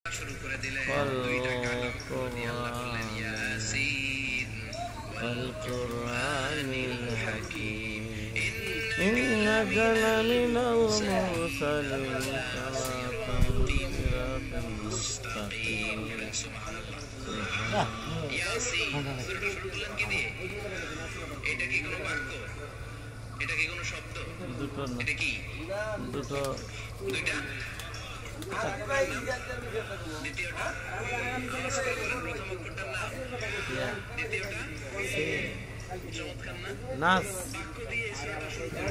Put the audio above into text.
শুরু করে দিলেন দুইটা কাটা করে দিয়ে আল্লাহ বললেন ইয়াসিন ওয়াল কুরআনিল হাকীম ইন্নাকা লামিনাল মুরসালিন সিরাতাল মুস্তাকিম সুবহানাল্লাহ ইয়াসিন সূরাটা শুরু করলেন কি দিয়ে? এটা কি কোনো বাক্য? এটা কি কোনো শব্দ? দুটো না। এটা কি দুটো? দুইটা। দ্বিতীয়টা প্রথম অক্ষরটার নাম, দ্বিতীয়টা চমৎকার না? নাস বাক্য দিয়ে সূরাটা শুরু করে